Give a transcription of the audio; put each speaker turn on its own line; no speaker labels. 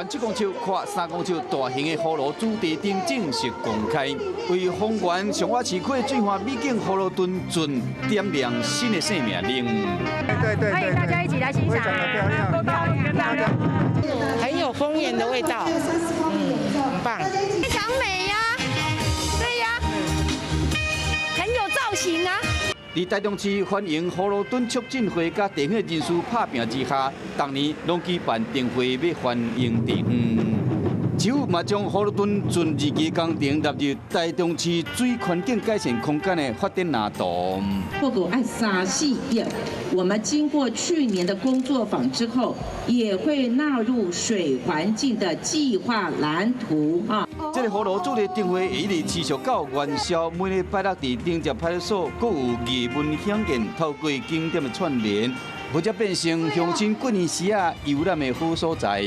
7公尺、宽3公尺大型的葫芦主题灯正式公开，为丰原上瓦市区最华美景葫芦墩准点亮新的生命力。
对，欢迎大家一起来欣赏，多漂亮，
很有丰原的味道，很棒，
非常美呀，对呀，很有造型啊。
在台中市欢迎葫芦墩促进会甲地方人士拍拼之下，当年拢举办灯会要欢迎地方。政府嘛将葫芦墩准2期工程纳入台中市水环境改善空间的发展蓝图。
破狗爱撒细叶，我们经过去年的工作坊之后，也会纳入水环境的计划蓝图啊。
这个葫芦主题灯会会一直持续到元宵，每礼拜六伫顶节派出所，阁有艺文响应，透过景点的串联，或者变成乡亲过年时啊游览的好所在。